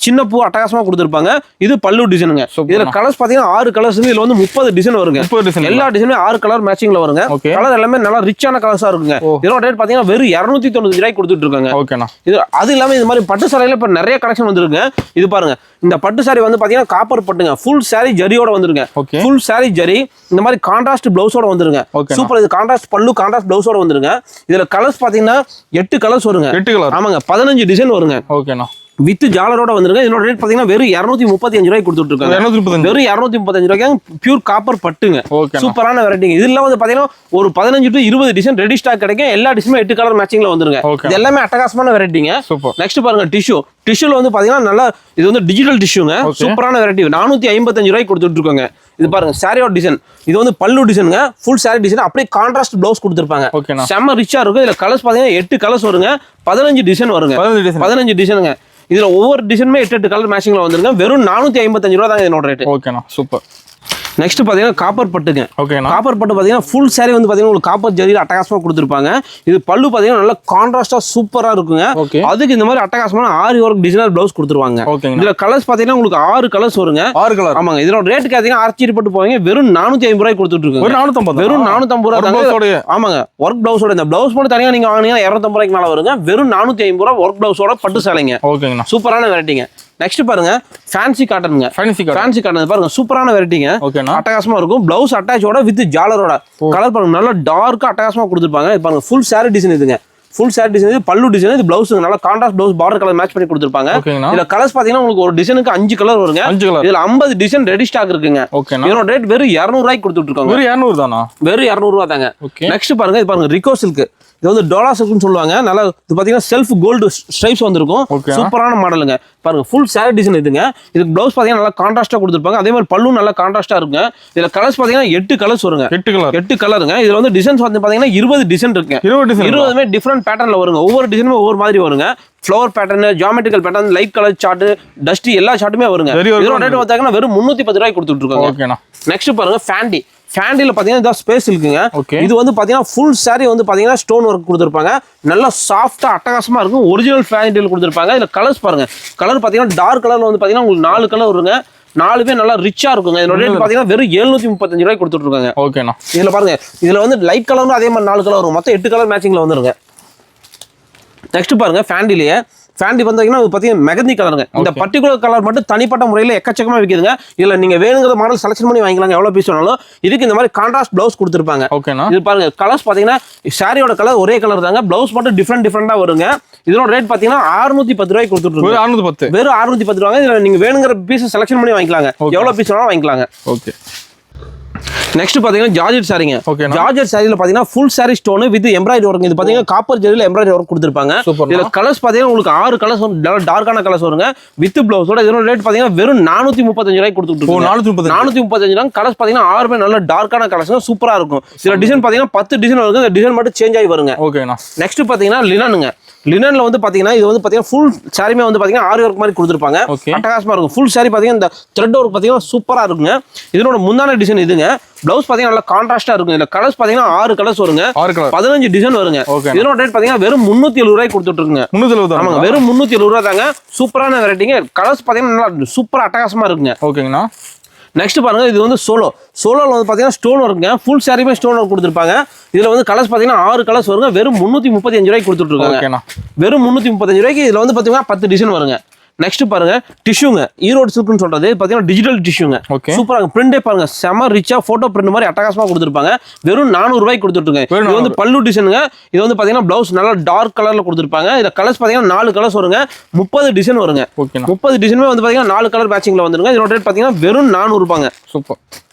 சின்ன பூ அட்டகாசமா கொடுத்திருப்பாங்க. இது பல்லு டிசைனுங்க. இதுல கலர்ஸ் பாத்தீங்கன்னா 6 கலர்ஸ். இதுல வந்து 30 டிசைன் வருங்க. எல்லா டிசைனுமே 6 கலர் மேட்சிங்ல வருங்க. கலர் எல்லாமே நல்லா ரிச்சான கலர்ஸா இருக்குங்க. இதோட ரேட் பாத்தீங்கன்னா வெறும் 295 ரூபாய்க்கு கொடுத்துட்டு இருக்காங்க. ஓகேனா. இது அது இல்லாம இந்த மாதிரி பட்டு சாரியில இப்ப நிறைய கலெக்ஷன் வந்துருங்க. இது பாருங்க, இந்த பட்டு சாரி வந்து பாத்தீங்கன்னா காப்பர் பட்டுங்க. ஃபுல் சாரி ஜரியோட வந்துருங்க. Full sorry zari. இந்த மாதிரி கான்ட்ராஸ்ட் பிளவுஸோட வந்துருங்க. சூப்பர். இது கான்ட்ராஸ்ட் பல்லு கான்ட்ராஸ்ட் பிளவுஸோட வந்துருங்க. இதுல கலர்ஸ் பாத்தீங்கன்னா 8 கலர்ஸ் வருங்க. 8 கலர். ஆமாங்க, 15 டிசைன் வருங்க. ஓகேனா. வித் ஜாலரோட வந்துருங்க. இதோட ரேட் பாத்தீங்கன்னா வெறும் 235 ரூபாய்க்கு கொடுத்துட்டு இருக்காங்க. வெறும் 235 ரூபாய்க்கு பியூர் காப்பர் பட்டுங்க. சூப்பரான வெரைட்டிங்க. இதெல்லாம் வந்து பாத்தீங்கன்னா ஒரு 15 to 20 டிசைன் ரெடி ஸ்டாக் கிடைக்கும். எல்லா டிசைனுமே 8 கலர் மேட்சிங்ல வந்துருங்க. இது எல்லாமே அட்டகாசமான வெரைட்டிங்க. நெக்ஸ்ட் பாருங்க டிஷ்யூ. டிஷ்யூல வந்து பாத்தீங்கன்னா நல்லா இது வந்து டிஜிட்டல் டிஷ்யூங்க. சூப்பரான வெரைட்டி. 455 ரூபாய்க்கு கொடுத்துட்டு இருக்காங்க. இது பாருங்க சாரியோட டிசைன். இது வந்து பல்லு டிசைனுங்க. Full sari design. அப்படியே கான்ட்ராஸ்ட் பிளவுஸ் கொடுத்துருப்பாங்க. செம்ம ரிச்சா இருக்கும். இதுல கலர்ஸ் பாத்தீங்கன்னா 8 கலர்ஸ் வருங்க. 15 டிசைன் வருங்க. 15 டிசைனுங்க. இதுல ஒவ்வொரு டிசைனுமே 8 கலர் மேட்சிங்ல வந்துருங்க. வெறும் 455 ரூபா தாங்க இதனோட ரேட். ஓகேனா. சூப்பர். நெக்ஸ்ட் பாத்தீங்கன்னா காப்பர் பட்டுங்க. காப்பர் பட்டு பாத்தீங்கன்னா ஃபுல் சாரி வந்து பாத்தீங்கன்னா உங்களுக்கு காப்பர் ஜரியில அட்டகாசமா கொடுத்துருப்பாங்க. இது பல்லு பாத்தீங்கன்னா நல்லா கான்ட்ராஸ்டா சூப்பரா இருக்குங்க. அதுக்கு இந்த மாதிரி அட்டகாசமான ஆரி ஒர்க் டிசைனர் பிளவுஸ் கொடுத்துருவாங்க. இதுல கலர்ஸ் பாத்தீங்கன்னா உங்களுக்கு 6 கலர்ஸ் வருங்க. 6 கலர். ஆமாங்க. இதோட ரேட் பாத்தீங்கன்னா ஆச்சரியப்பட்டு போவீங்க. வெறும் 450 ரூபாய்க்கு கொடுத்துட்டு இருக்காங்க. வெறும் 450 ரூபாய் தாங்க. ஆமாங்க, ஒர்க் பிளவுஸோட. இந்த பிளவுஸ் மட்டும் தனியா நீங்க வாங்குனீங்கன்னா 250 ரூபாய்க்கு மேல வருங்க. வெறும் 450 ரூபாய் ஒர்க் பிளவுஸோட பட்டு சேலைங்க. ஓகேங்க. சூப்பரான வெரைட்டிங்க. நெக்ஸ்ட் பாருங்க ஃபேன்சி காட்டனுங்க. ஃபேன்சி காட்டன் பாருங்க சூப்பரான வெரைட்டிங்க. அட்டகாசமா இருக்கும். பிளவுஸ் அட்டாச்சோட வித் ஜாலரோட. கலர் பாருங்க நல்லா டார்க்கா அட்டகாசமா கொடுத்துருப்பாங்க. இது பாருங்க ஃபுல் சாரி டிசைன். இதுங்க ஃபுல் சாரி டிசைன். இது பல்லு டிசைன். இது பிளவுஸ் நல்லா contrast blouse border colour match பண்ணி கொடுத்துருப்பாங்க. இதுல கலர்ஸ் பாத்தீங்கன்னா உங்களுக்கு ஒரு டிசைனுக்கு 5 கலர் வருங்க. இதுல 50 டிசைன் ரெடி ஸ்டாக் இருக்குங்க. இதோட ரேட் வெறும் 200 ரூபாய்க்கு கொடுத்துட்டு இருக்காங்க. வெறும் 200 தானா? வெறும் 200 ரூபாய் தாங்க. நெக்ஸ்ட் பாருங்க, இது பாருங்க ரிகோ சில்க். இது வந்து டோலா சில்க்னு சொல்லுவாங்க. நல்லா இது பாத்தீங்கன்னா செல்ஃப் கோல்டு ஸ்ட்ரைப்ஸ் வந்திருக்கும். சூப்பரான மாடலுங்க. பாருங்க ஃபுல் சாரி டிசைன் இதுங்க. இதுக்கு பிளவுஸ் பாத்தீங்கன்னா நல்லா கான்ட்ராஸ்டா கொடுத்துருப்பாங்க. அதே மாதிரி பல்லு நல்லா கான்ட்ராஸ்டா இருக்குங்க. இதுல கலர்ஸ் பாத்தீங்கன்னா 8 கலர்ஸ் வருங்க. 8 கலருங்க. இதுல வந்து டிசைன்ஸ் வந்து பாத்தீங்கன்னா 20 டிசைன் இருக்குங்க. 20மே டிஃபரெண்ட் பேட்டர்ன்ல வருங்க. ஒவ்வொரு டிசைனுமே ஒவ்வொரு மாதிரி வருங்க. Flower pattern, geometrical pattern, light colour chart, dust எல்லா சார்ட்டுமே வருங்க. இதோட ரேட் பாத்தீங்கன்னா வெறும் 310 ரூபாய்க்கு கொடுத்துட்டு இருக்காங்க. நெக்ஸ்ட் பாருங்க ஃபேண்டி. ஃபேண்டில பாத்தீங்கன்னா இதான் ஸ்பேஸ் இருக்குங்க. இது வந்து பாத்தீங்கன்னா ஃபுல் சாரி வந்து பாத்தீங்கன்னா ஸ்டோன் ஒர்க் கொடுத்துருப்பாங்க. நல்லா சாஃப்டா அட்டகாசமா இருக்கும். ஒரிஜினல் ஃபேண்டில கொடுத்துருப்பாங்க. இதுல கலர்ஸ் பாருங்க. கலர் பாத்தீங்கன்னா டார்க் கலர்ல வந்து பாத்தீங்கன்னா உங்களுக்கு 4 கலர் வருங்க. 4மே நல்லா ரிச்சா இருக்குங்க. இதோட ரேட் பாத்தீங்கன்னா வெறும் 735 ரூபாய்க்கு கொடுத்துட்டு இருக்காங்க. ஓகேனா. இதுல பாருங்க, இதுல வந்து லைட் கலரும் அதே மாதிரி 4 கலர் வரும். மொத்தம் 8 கலர் மேட்சிங்ல வந்துருங்க. நெக்ஸ்ட் பாருங்க ஃபேண்டிலேயே. ஃபேண்டி பார்த்தீங்கன்னா பார்த்தீங்கன்னா மெகந்தி கலருங்க. இந்த பர்டிகுலர் கலர் மட்டும் தனிப்பட்ட முறையில் எக்கச்சக்கமாக விற்கிதுங்க. இதில் நீங்கள் வேணுங்கிற மாடல் செலக்ஷன் பண்ணி வாங்கிக்கலாங்க. எவ்வளோ பீஸ் வேணாலும். இதுக்கு இந்த மாதிரி கான்ட்ராஸ்ட் பிளவுஸ் கொடுத்துருப்பாங்க. ஓகேனா. இது பாருங்க கலர்ஸ் பார்த்தீங்கன்னா சாரியோட கலர் ஒரே கலர் தாங்க. பிளவுஸ் மட்டும் டிஃப்ரெண்டாக வருங்க. இதோட ரேட் பார்த்தீங்கன்னா 610 ரூபாய்க்கு கொடுத்துட்டு 610. வெறும் 610 ரூபாங்க. இதில் நீங்கள் வேணுங்கிற பீஸ் செலக்ஷன் பண்ணி வாங்கிக்கலாங்க. எவ்வளோ பீஸ் வேணாலும் வாங்கிக்கலாங்க. ஓகே. நெக்ஸ்ட் பாத்தீங்கன்னா ஜார்ஜெட் சாரிங்க. ஓகே. ஜார்ஜெட் சாரில பாத்தீங்கன்னா full sorry stone with embroidery work. இது பாத்தீங்கன்னா காப்பர் ஜெரில எம்ப்ராய்டரி ஒர்க் கொடுத்திருப்பாங்க. இதுல கலர்ஸ் பாத்தீங்கன்னா உங்களுக்கு 6 கலர்ஸ் டார்க்கான கலர்ஸ் வருங்க வித் பிளவுஸோட. இதோட ரேட் பாத்தீங்கன்னா வெறும் 435 ரூபாய்க்கு கொடுத்துட்டு இருக்கோம். 435 கலர்ஸ் பாத்தீங்கன்னா 6 நல்ல டார்க்கான கலர்ஸ் சூப்பரா இருக்கும். சில டிசைன் பாத்தீங்கன்னா 10 டிசைன் வருங்க. இந்த டிசைன் மட்டும் சேஞ்ச் ஆகி வருங்க. ஓகேண்ணா. நெக்ஸ்ட் பாத்தீங்கன்னா லினனுங்க. லினன்ல வந்து பாத்தீங்கன்னா இது வந்து பாத்தீங்கன்னா ஃபுல் சாரிமே வந்து பாத்தீங்கன்னா ஆரி ஒர்க் மாதிரி கொடுத்திருப்பாங்க. அட்டகாசமா இருக்கும். ஃபுல் சாரி பாத்தீங்கன்னா இந்த த்ரெட் ஒர்க் பாத்தீங்கன்னா சூப்பரா இருக்குங்க. இதனோட முந்தான டிசைன் இதுங்க. பிளவுஸ் பாத்தீங்கன்னா நல்லா கான்ட்ராஸ்டா இருக்கும். இதுல கலர்ஸ் பாத்தீங்கன்னா 6 கலர்ஸ் வருங்க. 15 டிசைன் வருங்க. இதனோட ரேட் பாத்தீங்கன்னா வெறும் 370 ரூபாய்க்கு கொடுத்துட்டு இருக்குங்க. 370. ஆமாங்க, வெறும் 370 ரூபாய் தாங்க. சூப்பரான வெரைட்டிங்க. கலர்ஸ் பாத்தீங்கன்னா நல்லா சூப்பரா அட்டகாசமா இருக்குங்க. ஓகேங்கண்ணா. நெக்ஸ்ட் பாருங்க, இது வந்து சோலோல வந்து பாத்தீங்கன்னா ஸ்டோன் ஒர்க்குங்க. ஃபுல் சாரியுமே ஸ்டோன் ஒர்க் கொடுத்துருப்பாங்க. இதுல வந்து கலர்ஸ் பாத்தீங்கன்னா 6 கலர்ஸ் வருங்க. வெறும் 335 ரூபாய்க்கு கொடுத்துட்டு இருக்காங்க. வெறும் 335 ரூபாய்க்கு இதுல வந்து பாத்தீங்கன்னா 10 டிசைன் வருங்க. நெக்ஸ்ட் பாருங்க, டிஷ்யூங்க. ஈரோடு சில்க்னு சொல்றது பாத்தீங்கன்னா டிஜிட்டல் டிஷ்யூங்க. சூப்பரா பிரிண்டே பாருங்க, செம ரிச்சா போட்டோ பிரிண்ட் மாதிரி அட்டகாசமா கொடுத்துருப்பாங்க. வெறும் 400 ரூபாய்க்கு கொடுத்துட்டு. இது வந்து பல்லு டிசைனுங்க. இது வந்து பாத்தீங்கன்னா பிளவுஸ் நல்லா டார்க் கலர்ல கொடுத்துருப்பாங்க. இதுல கலர்ஸ் பாத்தீங்கன்னா 4 கலர்ஸ் வருங்க. 30 டிசைன் வருங்க. 30 டிசைனுமே வந்து பாத்தீங்கன்னா 4 கலர் மேட்சிங்ல வந்துருங்க. இதோட ரேட் பாத்தீங்கன்னா வெறும் 400 ரூபாங்க. சூப்பர்.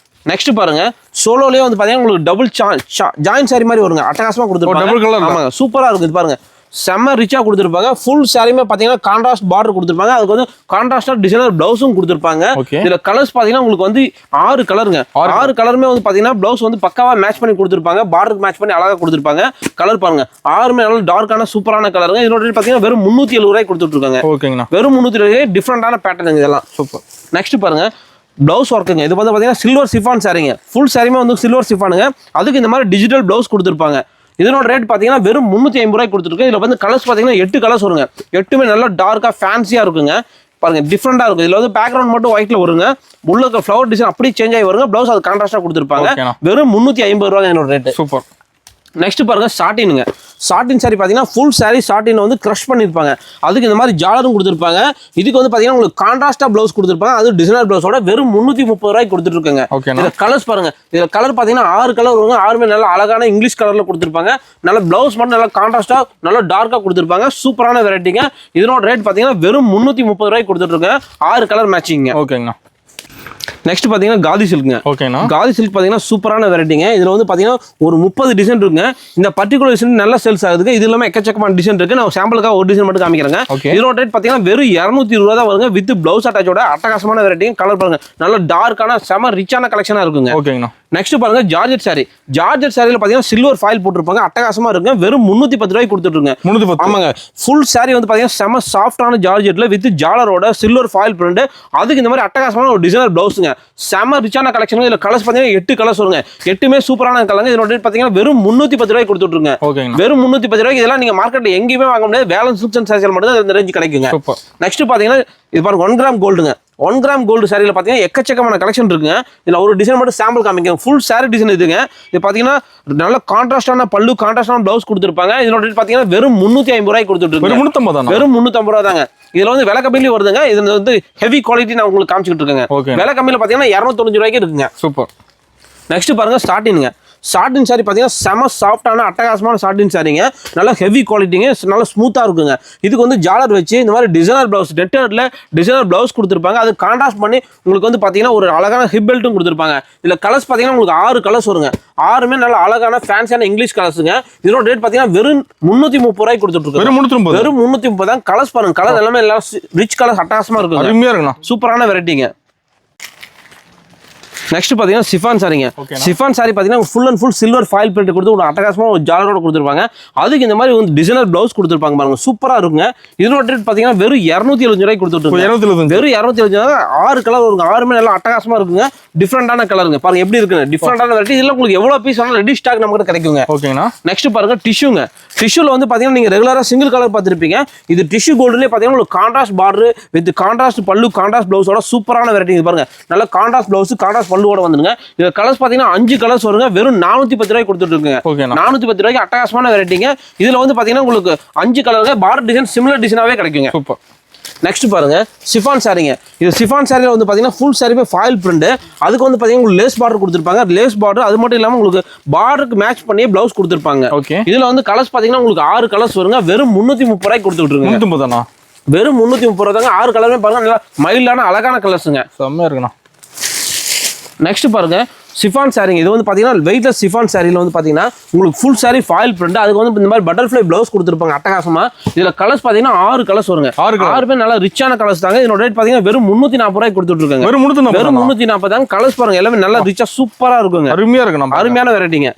நெக்ஸ்ட் பாருங்க, சோலோலயே வந்து பாத்தீங்கன்னா உங்களுக்கு டபுள் ஜாயின் சாரி மாதிரி வருங்க. அட்டகாசமா கொடுத்துருப்பாங்க. ஆமாங்க, சூப்பரா இருக்கு. இது பாருங்க, செம்ம ரிச்சா கொடுத்துருப்பாங்க. ஃபுல் சாரியுமே பாத்தீங்கன்னா கான்ட்ராஸ்ட் பார்டர் கொடுத்துருப்பாங்க. அதுக்கு வந்து கான்ட்ராஸ்டா டிசைனர் பிளவுஸும் கொடுத்துருப்பாங்க. இதுல கலர்ஸ் பாத்தீங்கன்னா உங்களுக்கு வந்து 6 கலருங்க. 6 கலருமே வந்து பாத்தீங்கன்னா பிளவுஸ் வந்து பக்காவா மேட்ச் பண்ணி கொடுத்துருப்பாங்க. பார்டருக்கு மேட்ச் பண்ணி அழகா கொடுத்துருப்பாங்க. கலர் பாருங்க, 6மே நல்ல டார்க்கான சூப்பரான கலருங்க. இதோட ரேட் பாத்தீங்கன்னா வெறும் 370 ரூபாய்க்கு கொடுத்துட்டு இருக்காங்க. ஓகேங்கண்ணா. வெறும் 370 ரூபாய்க்கு டிஃபரெண்டான பேட்டர்ன் இதெல்லாம். சூப்பர். நெக்ஸ்ட் பாருங்க, பிளவுஸ் ஒர்க்குங்க. இது வந்து பாத்தீங்கன்னா சில்வர் சிஃபான் சாரிங்க. ஃபுல் சாரியுமே வந்து சில்வர் சிஃபானுங்க. அதுக்கு இந்த மாதிரி டிஜிட்டல் பிளவுஸ் கொடுத்துருப்பாங்க. இதனோட ரேட் பாத்தீங்கன்னா வெறும் 350 ரூபாய்க்கு கொடுத்துருக்கு. இதுல வந்து கலர்ஸ் பாத்தீங்கன்னா 8 கலர்ஸ் வருங்க. 8மே நல்லா டார்க்கா ஃபேன்சியா இருக்குங்க. பாருங்க, டிஃப்ரெண்டா இருக்கும். இதுல வந்து பேக்ரவுண்ட் மட்டும் ஒயிட்ல வருங்க. உள்ள இருக்க ஃப்ளவர் டிசைன் அப்படியே சேஞ்ச் ஆகி வருங்க. பிளவுஸ் அது கான்ட்ராஸ்டா கொடுத்துருப்பாங்க. வெறும் 350 ரூபாய் என்னோட ரேட். சூப்பர். நெக்ஸ்ட் பாருங்க, சாட்டினுங்க. சாட்டின் சாரி பாத்தீங்கன்னா ஃபுல் சாரி சாட்டின் வந்து கிரஷ் பண்ணிருப்பாங்க. அதுக்கு இந்த மாதிரி ஜாலரும் கொடுத்துருப்பாங்க. இதுக்கு வந்து பாத்தீங்கன்னா உங்களுக்கு கான்ட்ராஸ்டா பிளவுஸ் கொடுத்துருப்பாங்க. அது டிசைனர் பிளவுஸோட வெறும் 330 ரூபாய்க்கு கொடுத்துட்டு இருக்காங்க. இதுல கலர்ஸ் பாருங்க, இதுல கலர் பாத்தீங்கன்னா 6 கலர் வருங்க. 6மே நல்ல அழகான இங்கிலீஷ் கலர்ல கொடுத்துருப்பாங்க. நல்ல பிளவுஸ் மட்டும் நல்லா கான்ட்ராஸ்டா நல்லா டார்க்கா கொடுத்துருப்பாங்க. சூப்பரான வெரைட்டிங்க. இதனோட ரேட் பாத்தீங்கன்னா வெறும் 330 ரூபாய்க்கு கொடுத்துட்டு இருக்காங்க. 6 கலர் மேட்சிங்க. ஓகேங்கண்ணா. நெக்ஸ்ட் பாத்தீங்கன்னா காதி சில்க்ங்க. ஓகேண்ணா. காதி சில்க் பாத்தீங்கன்னா சூப்பரான வெரைட்டிங்க. இதுல வந்து பாத்தீங்கன்னா ஒரு 30 டிசைன் இருக்குங்க. இந்த பர்டிகுலர் டிசைன் நல்லா சேல்ஸ் ஆகுது. இது இல்லாம எக்கச்சக்கமான டிசைன் இருக்கு. நான் சாம்பிளுக்காக ஒரு டிசைன் மட்டும் காமிக்கிறேங்க. இதோட ரேட் பாத்தீங்கன்னா வெறும் 220 ரூபாய் தான் வருங்க. வித் பிளவுஸ் அட்டாச்சோட அட்டகாசமான வெரைட்டி. கலர் பாருங்க, நல்ல டார்க்கான செம ரிச்சான கலெக்ஷனா இருக்குங்க. ஓகேங்கண்ணா. நெக்ஸ்ட் பாருங்க, ஜார்ஜெட் சாரி. ஜார்ஜெட் சாரியில பாத்தீங்கன்னா சில்வர் ஃபாயில் போட்டுருப்பாங்க. அட்டகாசமா இருக்குங்க. வெறும் 310 ரூபாய்க்கு கொடுத்துட்டு இருக்காங்க. 310. ஆமாங்க. ஃபுல் சாரி வந்து பாத்தீங்கன்னா செம சாஃப்டான ஜார்ஜெட்ல வித் ஜாலரோட சில்வர் ஃபாயில் பிரிண்ட். அதுக்கு இந்த மாதிரி அட்டகாசமான ஒரு டிசைனர் பிளவுஸ்ங்க. செம ரிச்சான கலெக்ஷன். இதுல கலர்ஸ் பாத்தீங்கன்னா 8 கலர்ஸ் வருங்க. 8மே சூப்பரான கலர். இதோட ரேட் பாத்தீங்கன்னா வெறும் 310 ரூபாய்க்கு கொடுத்துட்டு இருக்காங்க. ஓகேங்க. வெறும் 310 ரூபாய்க்கு இதெல்லாம் நீங்க மார்க்கெட்ல எங்கேயுமே வாங்க முடியாது. பேலன்ஸ் சில்க்ஸ் அண்ட் சாரீஸ் மட்டும் தான் இந்த ரேஞ்ச் கிடைக்குங்க. நெக்ஸ்ட் பாத்தீங்கன்னா இது பாருங்க, 1 கிராம் கோல்டுங்க. 1 கிராம் கோல்டு சாரியில பாத்தீங்கன்னா எக்கச்சக்கமான கலெக்ஷன் இருக்குங்க. இதுல ஒரு டிசைன் மட்டும் சாம்பிள் காமிக்கிறேன். ஃபுல் சாரி டிசைன் இதுங்க. இது பாத்தீங்கன்னா நல்ல கான்ட்ராஸ்டான பல்லு, கான்ட்ராஸ்டான பிளவுஸ் கொடுத்துருப்பாங்க. இதோட ரேட் பாத்தீங்கன்னா வெறும் 350 ரூபாய்க்கு கொடுத்துட்டு இருக்காங்க. வெறும் 350 ரூபாய் தாங்க. இதுல வந்து விலை கம்மியில வருதுங்க. இது வந்து ஹெவி குவாலிட்டி நான் உங்களுக்கு காமிச்சிட்டு இருக்கேங்க. விலை கம்மியில பாத்தீங்கன்னா 295 ரூபாய்க்கு இருக்குங்க. சூப்பர். நெக்ஸ்ட் பாருங்க, சாட்டினுங்க. சாட்டின் சாரி பாத்தீங்கன்னா செம சாஃப்டான அட்டகாசமான சாட்டின் சாரிங்க. நல்ல ஹெவி குவாலிட்டிங்க. நல்ல ஸ்மூத்தா இருக்குங்க. இதுக்கு வந்து ஜாலர் வச்சு இந்த மாதிரி டிசைனர் பிளவுஸ், நெட்டர்ல டிசைனர் பிளவுஸ் கொடுத்துருப்பாங்க. அது கான்ட்ராஸ்ட் பண்ணி உங்களுக்கு வந்து பாத்தீங்கன்னா ஒரு அழகான ஹிப் பெல்ட்டும் கொடுத்துருப்பாங்க. இதுல கலர்ஸ் பாத்தீங்கன்னா உங்களுக்கு 6 கலர்ஸ் வருங்க. 6மே நல்ல அழகான ஃபேன்சியான இங்கிலீஷ் கலர்ஸுங்க. இதோட ரேட் பாத்தீங்கன்னா வெறும் 330 ரூபாய்க்கு கொடுத்துட்டு இருக்காங்க. வெறும் 330 தான். கலர்ஸ் பாருங்க, கலர் எல்லாமே எல்லாம் ரிச் கலர்ஸ் அட்டகாசமா இருக்குங்க. சூப்பரான வெரைட்டிங்க. நெக்ஸ்ட் பாத்தீங்கன்னா சிஃபான் சாரிங்க. சிஃபான் சாரி பாத்தீங்கன்னா full and full silver foil print கொடுத்து ஒரு அட்டகாசமா ஒரு ஜாலரோட கொடுத்துருப்பாங்க. அதுக்கு இந்த மாதிரி வந்து டிசைனர் பிளவுஸ் கொடுத்துருப்பாங்க பாருங்க. சூப்பரா இருக்குங்க. இதோட ரேட் பாத்தீங்கன்னா வெறும் 275 ரூபாய்க்கு கொடுத்துட்டு இருக்காங்க. வெறும் 275. 6 கலர் வருங்க. 6மே நல்லா அட்டகாசமா இருக்குங்க. டிஃபரெண்டான கலருங்க. பாருங்க எப்படி இருக்குங்க. டிஃபரெண்டான வெரைட்டி. இதுல உங்களுக்கு எவ்வளவு பீஸ் வேணாலும் ரெடி ஸ்டாக் நமக்கு கிடைக்குங்க. ஓகேங்களா. நெக்ஸ்ட் பாருங்க, டிஷ்யூங்க. டிஷ்யூல வந்து பாத்தீங்கன்னா நீங்க ரெகுலரா சிங்கிள் கலர் பார்த்திருப்பீங்க. இது டிஷ்யூ கோல்டுலயே பாத்தீங்கன்னா உங்களுக்கு கான்ட்ராஸ்ட் பார்டர் வித் கான்ட்ராஸ்ட் பல்லு, கான்ட்ராஸ்ட் பிளவுஸோட சூப்பரான வெரைட்டி. பாருங்க, நல்ல கான்ட்ராஸ்ட் பிளவுஸ், கான்ட்ராஸ்ட் பல்லுவோட வந்துருங்க. இதுல கலர்ஸ் பாத்தீங்கன்னா 5 கலர்ஸ் வருங்க. வெறும் 410 ரூபாய்க்கு கொடுத்துட்டு இருக்குங்க. 410 ரூபாய்க்கு அட்டகாசமான வெரைட்டிங்க. இதுல வந்து பாத்தீங்கன்னா உங்களுக்கு 5 கலருங்க. பார்டர் டிசைன் சிமிலர் டிசைனாவே கிடைக்குங்க. சூப்பர். நெக்ஸ்ட் பாருங்க, சிஃபான் சாரிங்க. இது சிஃபான் சாரியில வந்து பாத்தீங்கன்னா ஃபுல் சாரிமே ஃபாயில் பிரிண்ட். அதுக்கு வந்து பாத்தீங்கன்னா உங்களுக்கு லேஸ் பார்டர் கொடுத்துருப்பாங்க. லேஸ் பார்டர் அது மட்டும் இல்லாம உங்களுக்கு பார்டருக்கு மேட்ச் பண்ணி பிளவுஸ் கொடுத்துருப்பாங்க. இதுல வந்து கலர்ஸ் பாத்தீங்கன்னா உங்களுக்கு 6 கலர்ஸ் வருங்க. வெறும் 330 ரூபாய்க்கு கொடுத்துட்டு இருக்காங்க. வெறும் 330 ரூபாய் தாங்க. 6 கலருமே பாருங்க, நல்லா மைல்டான அழகான கலர்ஸுங்க. செம்மையா இருக்குண்ணா. நெக்ஸ்ட் பாருங்க, சிஃபான் சாரிங்க. இது வந்து பாத்தீங்கன்னா வெயிட்லெஸ் சிஃபான் சாரியில வந்து பாத்தீங்கன்னா உங்களுக்கு ஃபுல் சாரி ஃபாயில் பிரிண்ட். அதுக்கு வந்து இந்த மாதிரி பட்டர்ஃப்ளை ப்ளவுஸ் கொடுத்துருப்பாங்க அட்டகாசமா. இதுல கலர்ஸ் பாத்தீங்கன்னா 6 கலர்ஸ் வருங்க. 6 நல்லா ரிச்சான கலர்ஸ் தாங்க. இதோட ரேட் பாத்தீங்கன்னா வெறும் 340 ரூபாய்க்கு கொடுத்துட்டு இருக்காங்க. வெறும் 340 தாங்க. கலர்ஸ் பாருங்க எல்லாமே நல்லா ரிச்சா சூப்பரா இருக்குங்க. அருமையா இருக்கு. அருமையான வெரைட்டிங்க.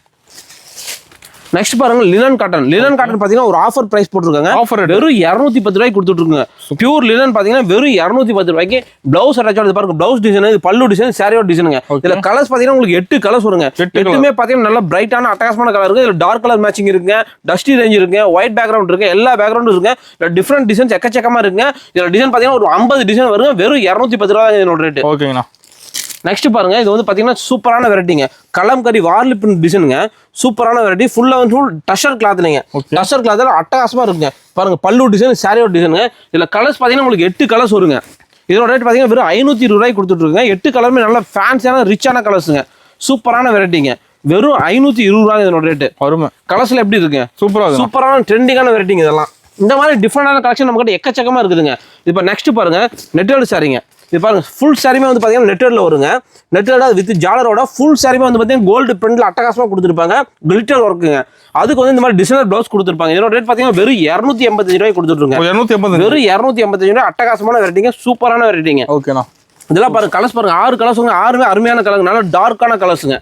நெக்ஸ்ட் பாருங்க லினன் காட்டன். லினன் காட்டன் பாத்தீங்கன்னா ஒரு ஆஃபர் பிரைஸ் போட்டுருக்காங்க. ஆஃபர் வெறும் 210 ரூபாய்க்கு கொடுத்துட்டு இருக்காங்க. பியூர் லினன் பாத்தீங்கன்னா வெறும் 210 ரூபாய்க்கு. பிளவுஸ் அட்டாச் பாருங்க. பிளவுஸ் டிசைன், இது பல்லு டிசைன், சாரியோட டிசைனுங்க. இதுல கலர்ஸ் பாத்தீங்கன்னா உங்களுக்கு 8 கலர்ஸ் வருங்க. 8மே பாத்தீங்கன்னா நல்ல பிரைட்டான அட்டகாசமான கலர் இருக்கு. இதுல டார்க் கலர் மேட்சிங் இருக்குங்க, டஸ்டி ரேஞ்ச் இருக்குங்க, ஒயிட் பேக்ரவுண்ட் இருக்கு, எல்லா பேக்ரவுண்டும் இருக்குங்க. இதுல டிஃபரெண்ட் டிசைன்ஸ் எக்கச்சக்கமா இருக்குங்க. இதுல டிசைன் பாத்தீங்கன்னா ஒரு 50 டிசைன் வருங்க. வெறும் 210 ரூபாய் தான் இதோட ரேட். ஓகேங்கண்ணா. நெக்ஸ்ட் பாருங்க, இது வந்து பாத்தீங்கன்னா சூப்பரான வெரைட்டிங்க. கலம்கரி வார்லி பிரிண்ட் டிசைனுங்க. சூப்பரான வெரைட்டி. ஃபுல்லா வந்து ஃபுல் டஷர் கிளாத்லங்க. டஷர் கிளாத்ல அட்டகாசமா இருக்குங்க. பாருங்க பல்லு டிசைன், சாரியோட டிசைனுங்க. இதுல கலர்ஸ் பாத்தீங்கன்னா உங்களுக்கு 8 கலர்ஸ் வருங்க. இதோட ரேட் பாத்தீங்கன்னா வெறும் 520 ரூபாய்க்கு கொடுத்துட்டு இருக்காங்க. 8 கலருமே நல்ல ஃபேன்சியான ரிச்சான கலர்ஸுங்க. சூப்பரான வெரைட்டிங்க. வெறும் 520 ரூபாய் இதோட ரேட். அருமை. கலர்ஸ்ல எப்படி இருக்கு? சூப்பரான ட்ரெண்டிங்கான வெரைட்டிங்க இதெல்லாம். இந்த மாதிரி டிஃப்ரெண்டான கலெக்ஷன் நம்ம கிட்ட எக்கச்சக்கமா இருக்குதுங்க. இப்போ நெக்ஸ்ட் பாருங்க நெட்டட் சாரிங்க. இது பாருங்க ஃபுல் சாரிமே வந்து பாத்தீங்கன்னா நெட்டட்ல வருங்க. நெட்டட் வித் ஜாலரோட ஃபுல் சாரிமே வந்து பாத்தீங்கன்னா கோல்டு பிரிண்ட்ல அட்டகாசமா கொடுத்துருப்பாங்க. கிளிட்டர் ஒர்க்குங்க. அதுக்கு வந்து இந்த மாதிரி டிசைனர் பிளவுஸ் கொடுத்துருப்பாங்க. இதோட ரேட் பாத்தீங்கன்னா வெறும் 285 ரூபாய்க்கு கொடுத்துருக்காங்க. வெறும் 285 ரூபாய். அட்டகாசமான வெரைட்டிங்க. சூப்பரான வெரைட்டிங்க. ஓகேண்ணா. இதெல்லாம் பாருங்க கலர்ஸ் பாருங்க. 6 கலர்ஸ், 6மே அருமையான கலர், நல்ல டார்க்கான கலர்ஸுங்க.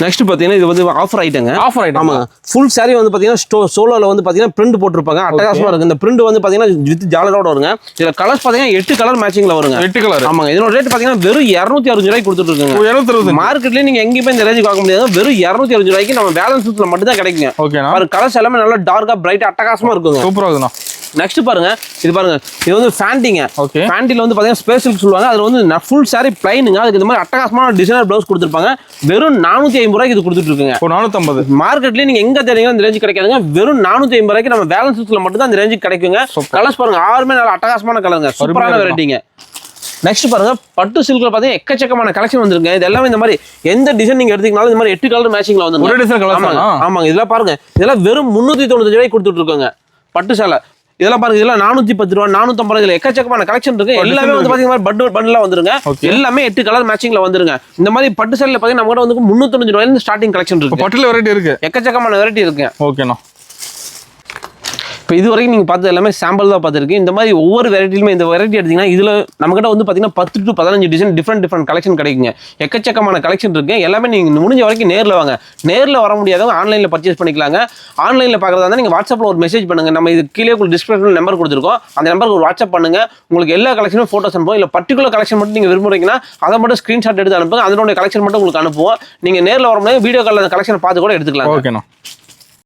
நெக்ஸ்ட் பாத்தீங்கன்னா இது வந்து ஆஃபர் ஐட்டங்க. Offer item. ஆமா. ஃபுல் சாரி வந்து பாத்தீங்கன்னா சோலோல வந்து பாத்தீங்கன்னா பிரிண்ட் போட்டுருப்பாங்க. அட்டகாசமா இருக்கு. இந்த பிரிண்ட் வந்து பாத்தீங்கன்னா வித் ஜாலரோட வருங்க. இதுல கலர்ஸ் பாத்தீங்கன்னா 8 கலர் மேட்சிங்ல வருங்க. 8 கலர். ஆமாங்க. இதோட ரேட் பாத்தீங்கன்னா வெறும் 260 ரூபாய்க்கு கொடுத்துட்டு இருக்காங்க. 260. மார்க்கெட்லயே நீங்க எங்கேயுமே இந்த ரேஞ்சுக்கு வாங்க முடியாது. வெறும் 260 ரூபாய்க்கு நம்ம பேலன்ஸ் சூட்ல மட்டும் தான் கிடைக்குங்க. ஓகேனா. பாருங்க கலர்ஸ் எல்லாமே நல்லா டார்க்கா பிரைட் அட்டகாசமா இருக்குங்க. சூப்பரா இருக்குண்ணா. நெக்ஸ்ட் பாருங்க, இது பாருங்க, இது வந்து ஃபேண்டிங்க. ஃபேண்டில வந்து பாத்தீங்கன்னா ஸ்பெஷல் சொல்லுவாங்க. அதுல வந்து ஃபுல் சாரி பிளைனுங்க. அதுக்கு இந்த மாதிரி அட்டகாசமான டிசைனர் பிளவுஸ் கொடுத்துருப்பாங்க. வெறும் 450 ரூபாய்க்கு இது கொடுத்துட்டு இருக்குங்க. 450. மார்க்கெட்லயே நீங்க எங்க தேடிங்க இந்த ரேஞ்சுக்கு கிடைக்காதுங்க. வெறும் 450 ரூபாய்க்கு நம்ம பேலன்ஸ் சூட்ல மட்டும் தான் இந்த ரேஞ்சுக்கு கிடைக்குங்க. கலர்ஸ் பாருங்க 6மே நல்ல அட்டகாசமான கலருங்க. சூப்பரான வெரைட்டிங்க. நெக்ஸ்ட் பாருங்க பட்டு சில்க்ல பாத்தீங்கன்னா எக்கச்சக்கமான கலெக்ஷன் வந்துருங்க. இது எல்லாமே இந்த மாதிரி எந்த டிசைன் நீங்க எடுத்தீங்கனாலும் இந்த மாதிரி 8 கலர் மேட்சிங்ல வந்து ஒரே டிசைன் கலர். ஆமாங்க. இதெல்லாம் பாருங்க, இதெல்லாம் வெறும் 395 ரூபாய்க்கு கொடுத்துட்டு இருக்காங்க. பட்டு சேலை இதெல்லாம் பாருங்க. இதெல்லாம் 410 ரூபாய், 450 ரூபாய். எக்கச்சக்கமான கலெக்ஷன் இருக்கு. எல்லாமே வந்து பாத்தீங்கன்னா பண்டில் வந்துருங்க. எல்லாமே 8 கலர் மேட்சிங்ல வந்துருங்க. இந்த மாதிரி பட்டு சேலையில பாத்தீங்கன்னா நம்ம கிட்ட வந்து 395 ரூபாயில இருந்து ஸ்டார்டிங் கலெக்ஷன் இருக்கு. பட்டுல வெரைட்டி இருக்கு. எக்கச்சக்கமான வெரைட்டி இருக்கு. ஓகேண்ணா. இப்போ இது வரைக்கும் நீங்கள் பார்த்தது எல்லாமே சாம்பிள் தான் பார்த்துருக்கு. இந்த மாதிரி ஒவ்வொரு வெரைட்டிலுமே இந்த வெரைட்டி எடுத்தீங்கன்னா இதில் நம்மகிட்ட வந்து பார்த்தீங்கன்னா 10 to 15 டிசைன் டிஃப்ரெண்ட் கலெக்ஷன் கிடைக்குங்க. எக்கச்சக்கமான கலெக்ஷன் இருக்குது. எல்லாமே நீங்கள் முடிஞ்ச வரைக்கும் நேரில் வாங்க. நேரில் வர முடியாதவங்க ஆன்லைனில் பர்ச்சேஸ் பண்ணிக்கலாங்க. ஆன்லைனில் பார்க்குறதா இருந்தால் நீங்கள் வாட்ஸ்அப்பில் ஒரு மெசேஜ் பண்ணுங்கள். நம்ம இது கீழே உங்களுக்கு டிஸ்கிரிப்ஷனில் நம்பர் கொடுத்துருக்கோம். அந்த நம்பருக்கு ஒரு வாட்ஸ்அப் பண்ணுங்கள். உங்களுக்கு எல்லா கலெக்ஷனும் ஃபோட்டோஸ் அனுப்புவோம். இல்லை பர்டிகுலர் கலெக்ஷன் மட்டும் நீங்கள் விரும்புறீங்கன்னா அதை மட்டும் ஸ்க்ரீன்ஷாட் எடுத்து அனுப்புங்க. அதனுடைய கலெக்ஷன் மட்டும் உங்களுக்கு அனுப்புவோம். நீங்கள் நேரில் வர முடியாது, வீடியோ காலில் அந்த கலெக்ஷன் பார்த்து கூட எடுத்துக்கலாம். ஓகேண்ணா.